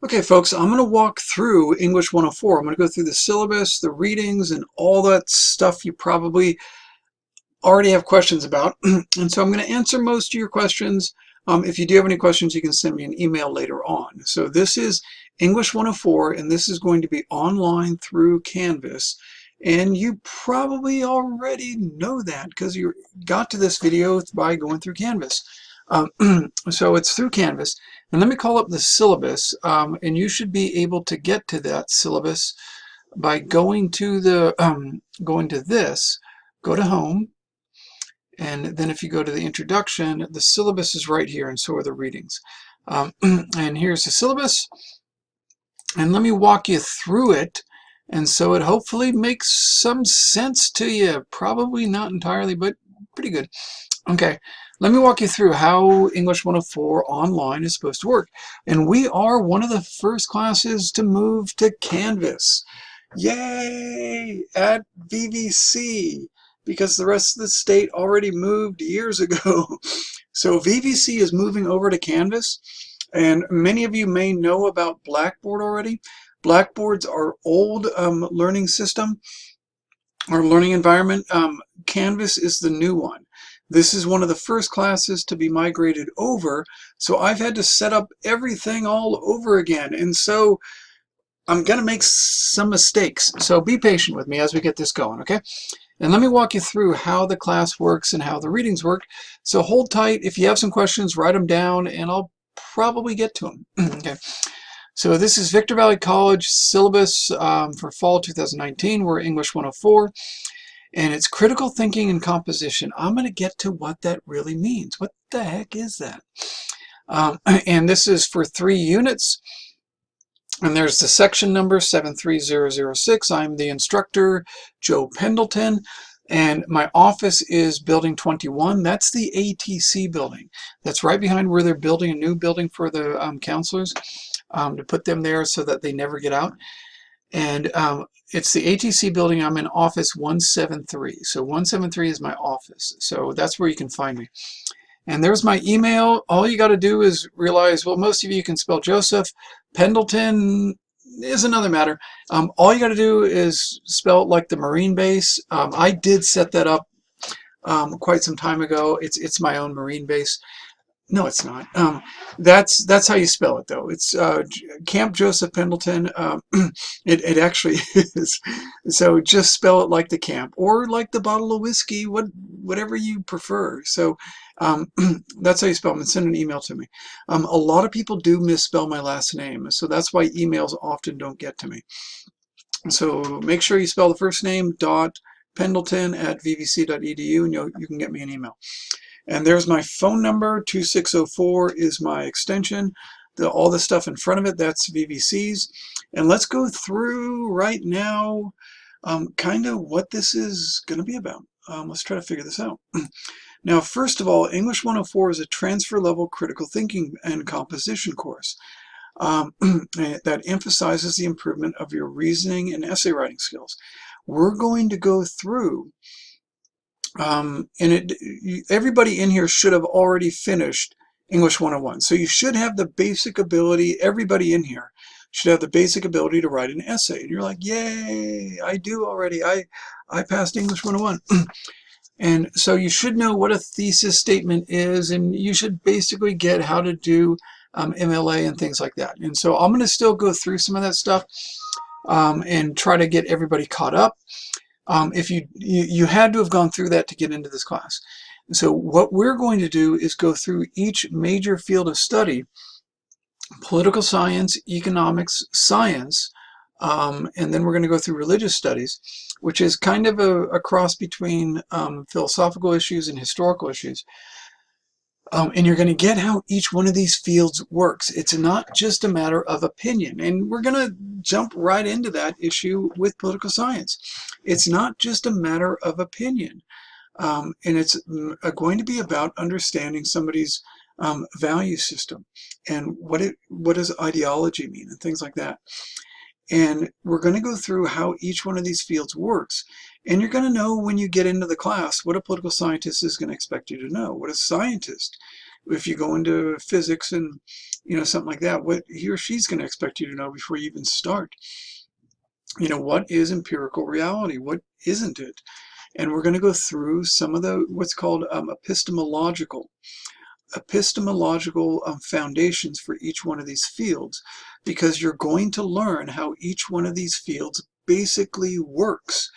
Okay, folks, I'm going to walk through English 104. I'm going to go through the syllabus, the readings, and all that stuff you probably already have questions about. And so I'm going to answer most of your questions. If you do have any questions, you can send me an email later on. So this is English 104, and this is going to be online through Canvas. And you probably already know that because you got to this video by going through Canvas. So it's through Canvas. And let me call up the syllabus, and you should be able to get to that syllabus by going to the this, go to Home, and then if you go to the introduction, the syllabus is right here, and so are the readings. And here's the syllabus, and let me walk you through it, and so it hopefully makes some sense to you. Probably not entirely, but pretty good. Okay, let me walk you through how English 104 online is supposed to work. And we are one of the first classes to move to Canvas. Yay! At VVC, because the rest of the state already moved years ago. So VVC is moving over to Canvas, and many of you may know about Blackboard already. Blackboard's our old learning system, our learning environment. Canvas is the new one. This is one of the first classes to be migrated over, so I've had to set up everything all over again, and so I'm going to make some mistakes. So be patient with me as we get this going, okay? And let me walk you through how the class works and how the readings work. So hold tight. If you have some questions, write them down, and I'll probably get to them. Okay. So this is Victor Valley College syllabus for fall 2019. We're English 104. And it's critical thinking and composition. I'm going to get to what that really means. What the heck is that? And this is for 3 units. And there's the section number 73006. I'm the instructor, Joe Pendleton. And my office is building 21. That's the ATC building. That's right behind where they're building a new building for the counselors to put them there so that they never get out. And it's the ATC building. I'm in office 173. So 173 is my office. So that's where you can find me. And there's my email. All you got to do is realize, well, most of you can spell Joseph. Pendleton is another matter. All you got to do is spell it like the Marine base. I did set that up quite some time ago. It's my own Marine base. No, it's not. That's how you spell it, though. It's Camp Joseph Pendleton. It actually is. So just spell it like the camp or like the bottle of whiskey, whatever you prefer. So that's how you spell them, and send an email to me. A lot of people do misspell my last name, so that's why emails often don't get to me. So make sure you spell the first name .pendleton@vvc.edu, and you can get me an email. And there's my phone number, 2604 is my extension. All the stuff in front of it, that's VVC's. And let's go through right now kind of what this is going to be about. Let's try to figure this out. Now, first of all, English 104 is a transfer level critical thinking and composition course that emphasizes the improvement of your reasoning and essay writing skills. We're going to go through everybody in here should have already finished English 101. So you should have the basic ability, everybody in here should have the basic ability to write an essay. And you're like, yay, I do already. I passed English 101. And so you should know what a thesis statement is, and you should basically get how to do MLA and things like that. And so I'm going to still go through some of that stuff and try to get everybody caught up. If you had to have gone through that to get into this class. So what we're going to do is go through each major field of study: political science, economics, science, and then we're going to go through religious studies, which is kind of a cross between philosophical issues and historical issues. And you're going to get how each one of these fields works. It's not just a matter of opinion. And we're going to jump right into that issue with political science. It's not just a matter of opinion. And it's going to be about understanding somebody's value system and what does ideology mean and things like that. And we're going to go through how each one of these fields works. And you're going to know when you get into the class what a political scientist is going to expect you to know, what a scientist If you go into physics and, something like that, what he or she's going to expect you to know before you even start. What is empirical reality? What isn't it? And we're going to go through some of the what's called epistemological foundations for each one of these fields, because you're going to learn how each one of these fields basically works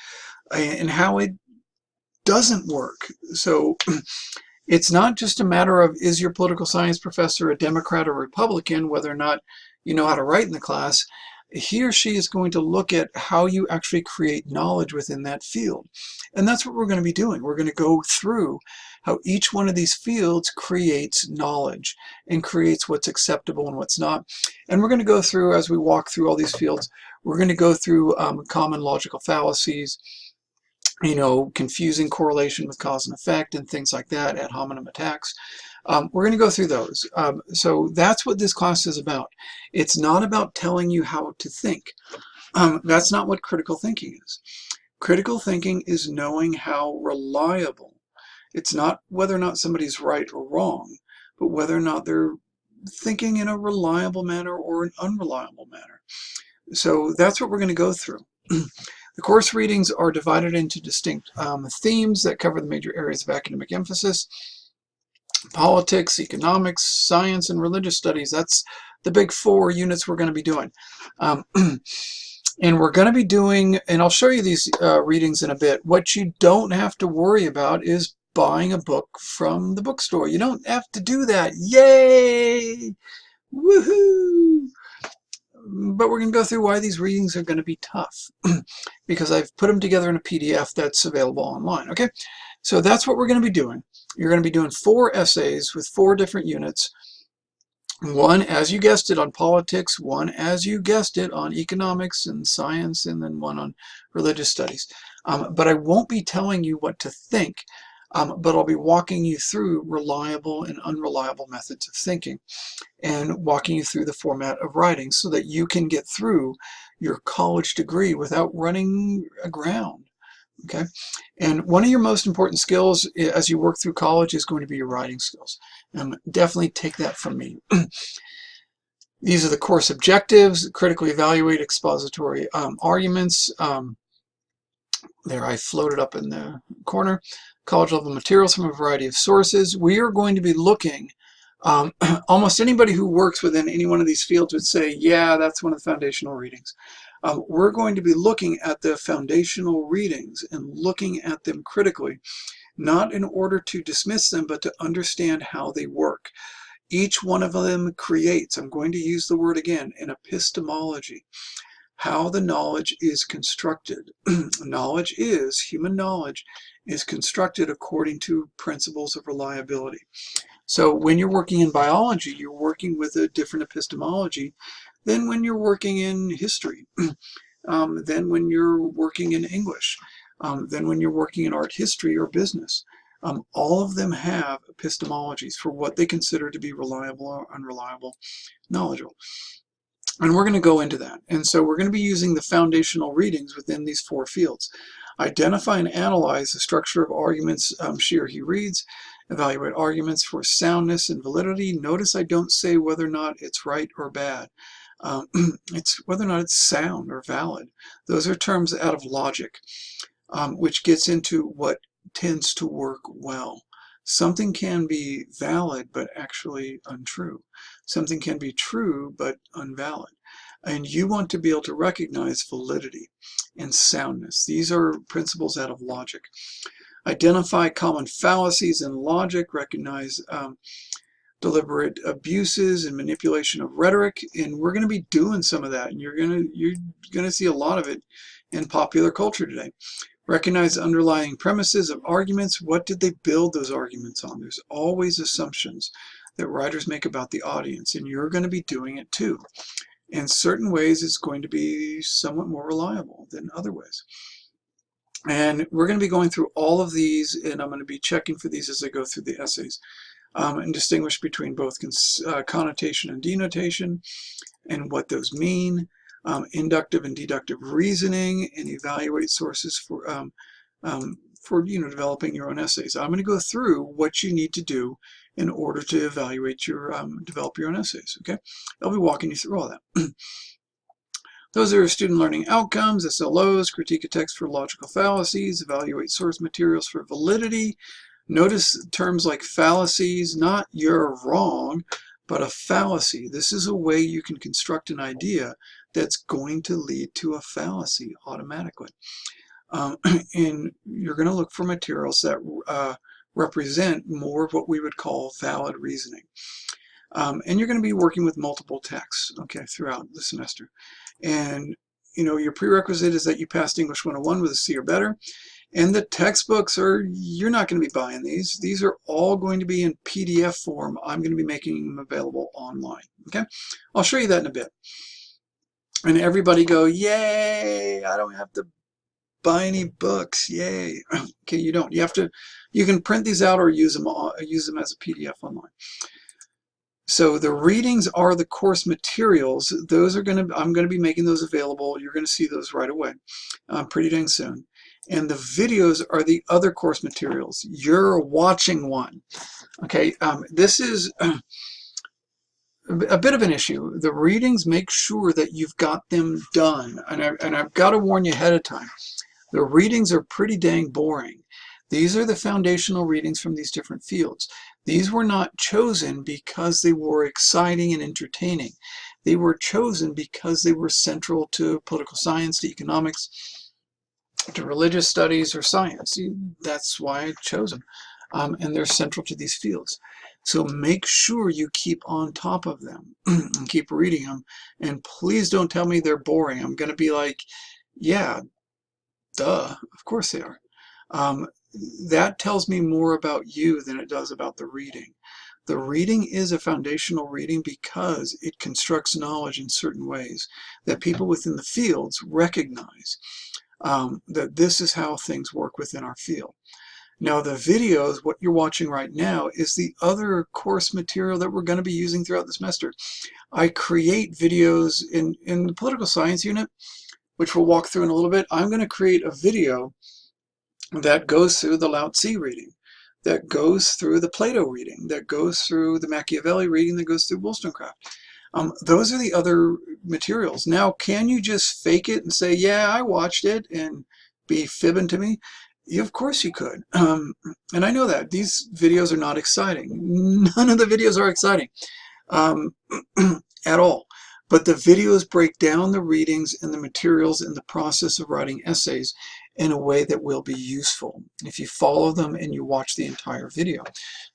and how it doesn't work. So it's not just a matter of, is your political science professor a Democrat or Republican, whether or not you know how to write in the class. He or she is going to look at how you actually create knowledge within that field. And that's what we're going to be doing. We're going to go through how each one of these fields creates knowledge and creates what's acceptable and what's not. And we're going to go through, as we walk through all these fields, we're going to go through common logical fallacies, confusing correlation with cause and effect and things like that, ad hominem attacks. We're going to go through those. So that's what this class is about. It's not about telling you how to think. That's not what critical thinking is. Critical thinking is knowing how reliable. It's not whether or not somebody's right or wrong, but whether or not they're thinking in a reliable manner or an unreliable manner. So that's what we're going to go through. The course readings are divided into distinct themes that cover the major areas of academic emphasis: politics, economics, science, and religious studies. That's the big 4 units we're going to be doing. And we're going to be doing, and I'll show you these readings in a bit. What you don't have to worry about is buying a book from the bookstore. You don't have to do that. Yay! Woohoo! But we're going to go through why these readings are going to be tough, because I've put them together in a PDF that's available online. Okay, so that's what we're going to be doing. You're going to be doing 4 essays with 4 different units. One, as you guessed it, on politics, one, as you guessed it, on economics and science, and then one on religious studies. But I won't be telling you what to think, but I'll be walking you through reliable and unreliable methods of thinking and walking you through the format of writing so that you can get through your college degree without running aground. Okay, and one of your most important skills as you work through college is going to be your writing skills. Definitely take that from me. These are the course objectives: critically evaluate expository arguments. There, I floated up in the corner. College level materials from a variety of sources. We are going to be looking, almost anybody who works within any one of these fields would say, yeah, that's one of the foundational readings. We're going to be looking at the foundational readings and looking at them critically, not in order to dismiss them, but to understand how they work. Each one of them creates, I'm going to use the word again, an epistemology. How the knowledge is constructed. Human knowledge is constructed according to principles of reliability. So when you're working in biology, you're working with a different epistemology than when you're working in history, than when you're working in English, than when you're working in art history or business. All of them have epistemologies for what they consider to be reliable or unreliable knowledgeable. And we're going to go into that. And so we're going to be using the foundational readings within these 4 fields. Identify and analyze the structure of arguments she or he reads. Evaluate arguments for soundness and validity. Notice I don't say whether or not it's right or bad. It's whether or not it's sound or valid. Those are terms out of logic, which gets into what tends to work well. Something can be valid but actually untrue. Something can be true but invalid. And you want to be able to recognize validity and soundness. These are principles out of logic. Identify common fallacies in logic. Recognize deliberate abuses and manipulation of rhetoric. And we're going to be doing some of that. And you're going to see a lot of it in popular culture today. Recognize underlying premises of arguments. What did they build those arguments on? There's always assumptions that writers make about the audience, and you're going to be doing it too. In certain ways, it's going to be somewhat more reliable than other ways. And we're going to be going through all of these, and I'm going to be checking for these as I go through the essays, and distinguish between both connotation and denotation and what those mean. Inductive and deductive reasoning, and evaluate sources for developing your own essays. I'm going to go through what you need to do in order to evaluate your, develop your own essays, okay? I'll be walking you through all that. Those are student learning outcomes, SLOs, critique a text for logical fallacies, evaluate source materials for validity. Notice terms like fallacies, not you're wrong, but a fallacy. This is a way you can construct an idea that's going to lead to a fallacy automatically. And you're going to look for materials that represent more of what we would call valid reasoning. And you're going to be working with multiple texts, okay, throughout the semester. And, your prerequisite is that you passed English 101 with a C or better. And the textbooks you're not going to be buying these. These are all going to be in PDF form. I'm going to be making them available online, okay? I'll show you that in a bit. And everybody go, yay, I don't have to buy any books, yay. Okay, you don't. You can print these out or use them as a PDF online. So the readings are the course materials. Those are I'm going to be making those available. You're going to see those right away, pretty dang soon. And the videos are the other course materials. You're watching one. Okay, this is a bit of an issue. The readings, make sure that you've got them done. And I've got to warn you ahead of time. The readings are pretty dang boring. These are the foundational readings from these different fields. These were not chosen because they were exciting and entertaining. They were chosen because they were central to political science, to economics, to religious studies, or science. That's why I chose them. And they're central to these fields. So make sure you keep on top of them and keep reading them. And please don't tell me they're boring. I'm going to be like, yeah, duh, of course they are. That tells me more about you than it does about the reading. The reading is a foundational reading because it constructs knowledge in certain ways that people within the fields recognize that this is how things work within our field. Now the videos, what you're watching right now, is the other course material that we're going to be using throughout the semester. I create videos in the political science unit, which we'll walk through in a little bit. I'm going to create a video that goes through the Lao Tzu reading, that goes through the Plato reading, that goes through the Machiavelli reading, that goes through Wollstonecraft. Those are the other materials. Now, can you just fake it and say, yeah, I watched it, and be fibbing to me? Yeah, of course you could. And I know that. These videos are not exciting. None of the videos are exciting at all. But the videos break down the readings and the materials in the process of writing essays in a way that will be useful if you follow them and you watch the entire video.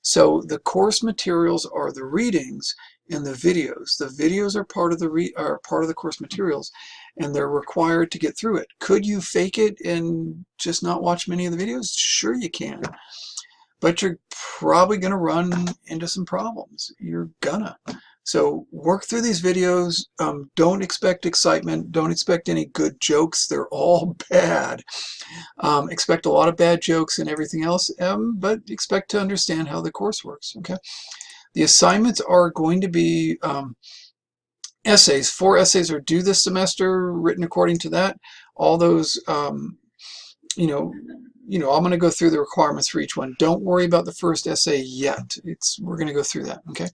So the course materials are the readings and the videos. The videos are part of the course materials, and they're required to get through it. Could you fake it and just not watch many of the videos? Sure you can. But you're probably going to run into some problems. You're gonna. So work through these videos. Don't expect excitement. Don't expect any good jokes. They're all bad. Expect a lot of bad jokes and everything else, but expect to understand how the course works. Okay. The assignments are going to be essays. 4 essays are due this semester, written according to that. All those, I'm going to go through the requirements for each one. Don't worry about the first essay yet. We're going to go through that. Okay.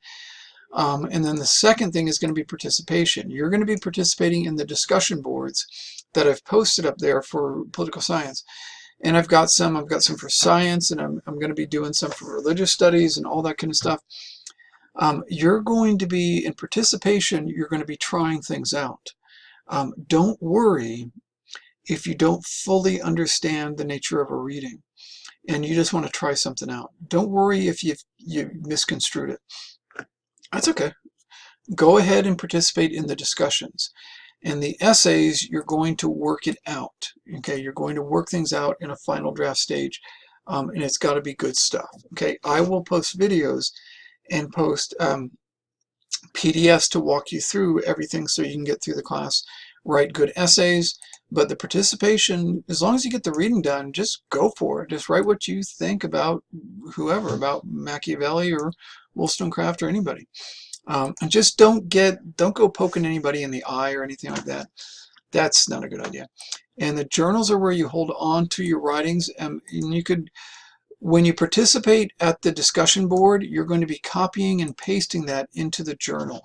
And then the second thing is going to be participation. You're going to be participating in the discussion boards that I've posted up there for political science. And I've got some for science, and I'm going to be doing some for religious studies and all that kind of stuff. You're going to be, in participation, you're going to be trying things out. Don't worry if you don't fully understand the nature of a reading and you just want to try something out. Don't worry if you misconstrued it. That's okay. Go ahead and participate in the discussions. And the essays, you're going to work it out. Okay, you're going to work things out in a final draft stage, and it's got to be good stuff. Okay, I will post videos and post PDFs to walk you through everything so you can get through the class, write good essays. But the participation, as long as you get the reading done, just go for it. Just write what you think about whoever, about Machiavelli or Wollstonecraft or anybody. And just don't go poking anybody in the eye or anything like that. That's not a good idea. And the journals are where you hold on to your writings, and you could When you participate at the discussion board, you're going to be copying and pasting that into the journal.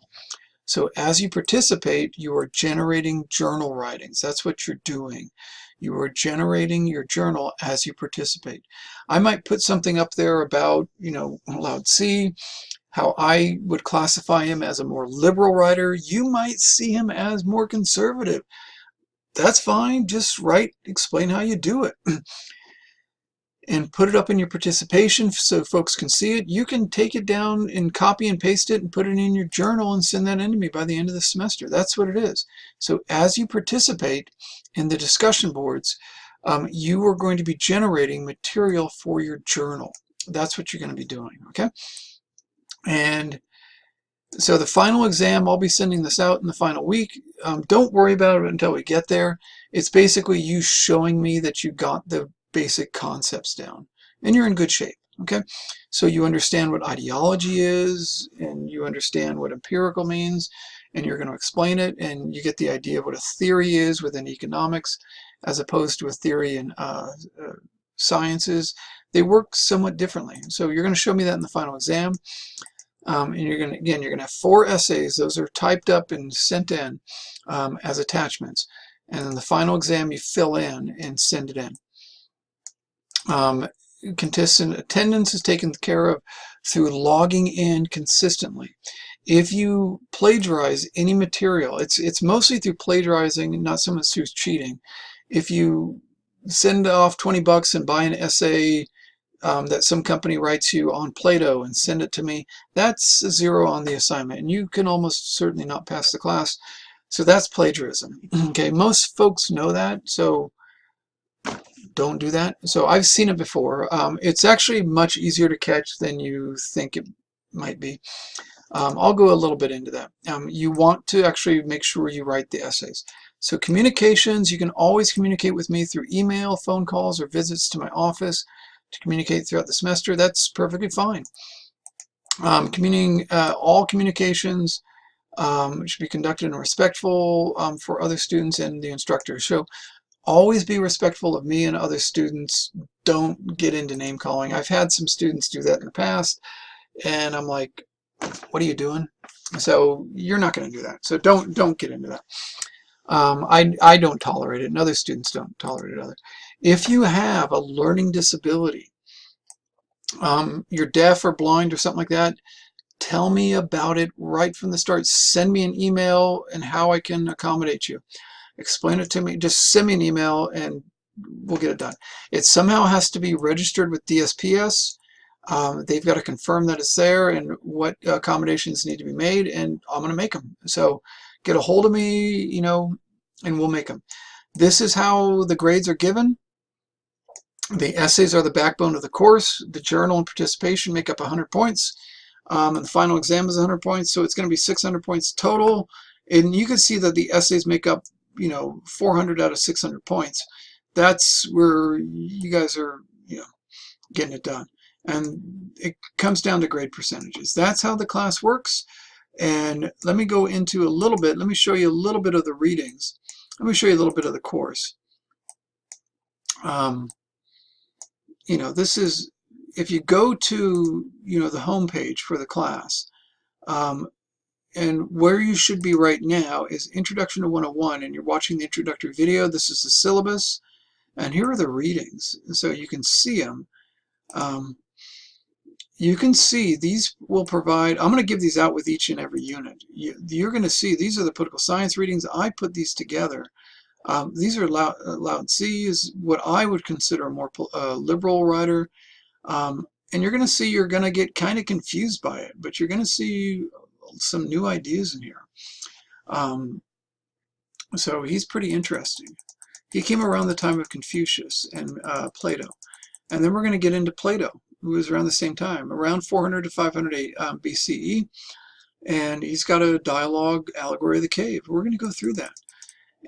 So as you participate, you are generating journal writings. That's what you're doing. You are generating your journal as you participate. I might put something up there about, Lao Tzu, how I would classify him as a more liberal writer. You might see him as more conservative. That's fine. Just write, explain how you do it. And put it up in your participation so folks can see it. You can take it down and copy and paste it and put it in your journal and send that in to me by the end of the semester. That's what it is. So as you participate in the discussion boards, you are going to be generating material for your journal. That's what you're going to be doing, okay? And so the final exam, I'll be sending this out in the final week. Don't worry about it until we get there. It's basically you showing me that you got the basic concepts down and you're in good shape. Okay, so you understand what ideology is and you understand what empirical means, and you're going to explain it, and you get the idea of what a theory is within economics as opposed to a theory in sciences. They work somewhat differently. So you're going to show me that in the final exam. And you're going to have 4 essays. Those are typed up and sent in as attachments. And in the final exam, you fill in and send it in. Contestant attendance is taken care of through logging in consistently. If you plagiarize any material, it's mostly through plagiarizing, not so much through cheating. If you send off $20 and buy an essay that some company writes you on Plato and send it to me, that's a 0 on the assignment, and you can almost certainly not pass the class. So that's plagiarism. Okay, most folks know that, so don't do that. So I've seen it before. It's actually much easier to catch than you think it might be. I'll go a little bit into that. You want to actually make sure you write the essays. So communications, you can always communicate with me through email, phone calls, or visits to my office to communicate throughout the semester. That's perfectly fine. All communications should be conducted and respectful for other students and the instructors. So always be respectful of me and other students. Don't get into name calling. I've had some students do that in the past, and I'm like, what are you doing? So you're not going to do that. So don't get into that. I don't tolerate it, and other students don't tolerate it either. If you have a learning disability, you're deaf or blind or something like that, tell me about it right from the start. Send me an email and how I can accommodate you. Explain it to me. Just send me an email and we'll get it done. It somehow has to be registered with DSPS. They've got to confirm that it's there and what accommodations need to be made, and I'm going to make them. So get a hold of me, and we'll make them. This is how the grades are given. The essays are the backbone of the course. The journal and participation make up 100 points. And the final exam is 100 points, so it's going to be 600 points total. And you can see that the essays make up 400 out of 600 points. That's where you guys are getting it done, and it comes down to grade percentages. That's how the class works. And let me go into a little bit. Let me show you a little bit of the readings. Let me show you a little bit of the course. This is, if you go to the home page for the class, and where you should be right now is Introduction to 101, and you're watching the introductory video. This is the syllabus, and here are the readings, so you can see them. You can see these will provide, I'm going to give these out with each and every unit. You're going to see these are the political science readings. I put these together. These are Lao Tzu is what I would consider a more liberal writer. And you're going to see you're going to get kind of confused by it, but you're going to see some new ideas in here. So he's pretty interesting. He came around the time of Confucius and Plato. And then we're going to get into Plato, who was around the same time, around 400 to 508 BCE. And he's got a dialogue, Allegory of the Cave. We're going to go through that.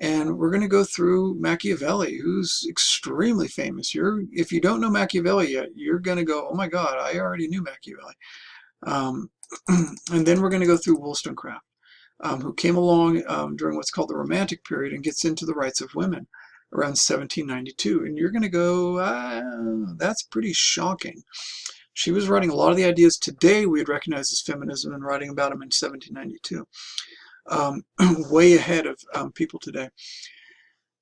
And we're going to go through Machiavelli, who's extremely famous. If you don't know Machiavelli yet, you're going to go, oh my God, I already knew Machiavelli. And then we're going to go through Wollstonecraft, who came along during what's called the Romantic period and gets into the rights of women around 1792. And you're going to go, that's pretty shocking. She was writing a lot of the ideas today we would recognize as feminism and writing about them in 1792. Way ahead of people today.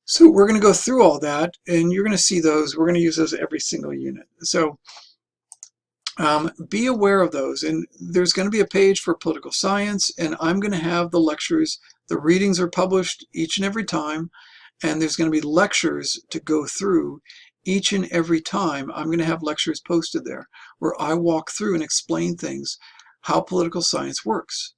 So we're going to go through all that, and you're going to see those. We're going to use those every single unit. So be aware of those. And there's going to be a page for political science, and I'm going to have the lectures. The readings are published each and every time, and there's going to be lectures to go through each and every time. I'm going to have lectures posted there where I walk through and explain things, how political science works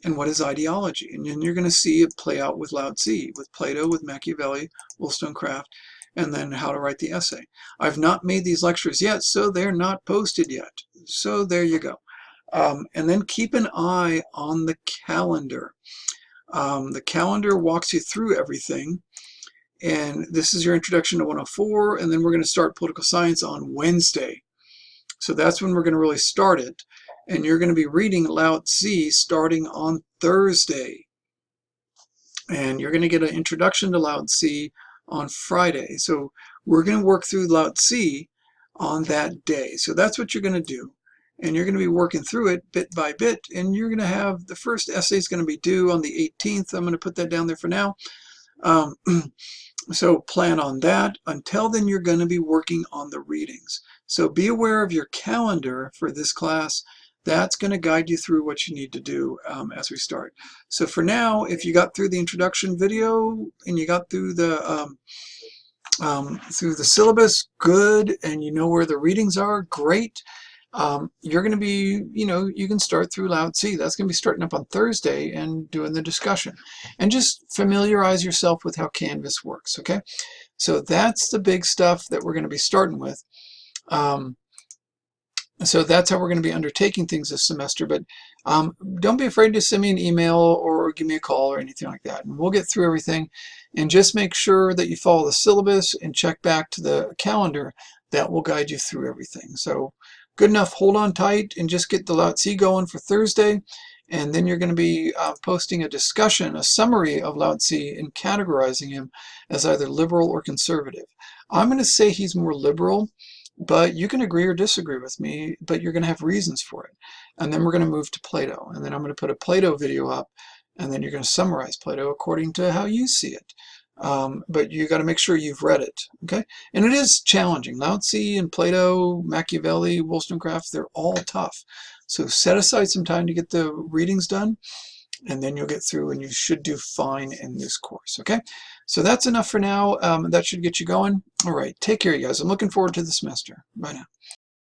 and what is ideology. And then you're going to see it play out with Lao Tzu, with Plato, with Machiavelli, Wollstonecraft, and then how to write the essay. I've not made these lectures yet, so they're not posted yet. So there you go. And then keep an eye on the calendar. The calendar walks you through everything. And this is your introduction to 104, and then we're going to start political science on Wednesday. So that's when we're going to really start it. And you're going to be reading Lao Tzu starting on Thursday. And you're going to get an introduction to Lao Tzu on Friday. So we're going to work through Lao Tzu on that day. So that's what you're going to do. And you're going to be working through it bit by bit. And you're going to have the first essay is going to be due on the 18th. I'm going to put that down there for now. So plan on that. Until then, you're going to be working on the readings. So be aware of your calendar for this class. That's going to guide you through what you need to do as we start. So for now, if you got through the introduction video and you got through the syllabus, good, and you know where the readings are, great. You're going to be, you can start through Lao Tzu. That's going to be starting up on Thursday and doing the discussion. And just familiarize yourself with how Canvas works, okay? So that's the big stuff that we're going to be starting with. So that's how we're going to be undertaking things this semester. But don't be afraid to send me an email or give me a call or anything like that. And we'll get through everything. And just make sure that you follow the syllabus and check back to the calendar. That will guide you through everything. So good enough. Hold on tight and just get the Lao Tzu going for Thursday. And then you're going to be posting a discussion, a summary of Lao Tzu and categorizing him as either liberal or conservative. I'm going to say he's more liberal. But you can agree or disagree with me, but you're going to have reasons for it. And then we're going to move to Plato. And then I'm going to put a Plato video up, and then you're going to summarize Plato according to how you see it. But you got to make sure you've read it, okay? And it is challenging. Lao Tzu and Plato, Machiavelli, Wollstonecraft, they're all tough. So set aside some time to get the readings done, and then you'll get through and you should do fine in this course, okay? So that's enough for now. That should get you going. All right, take care, you guys. I'm looking forward to the semester. Bye now.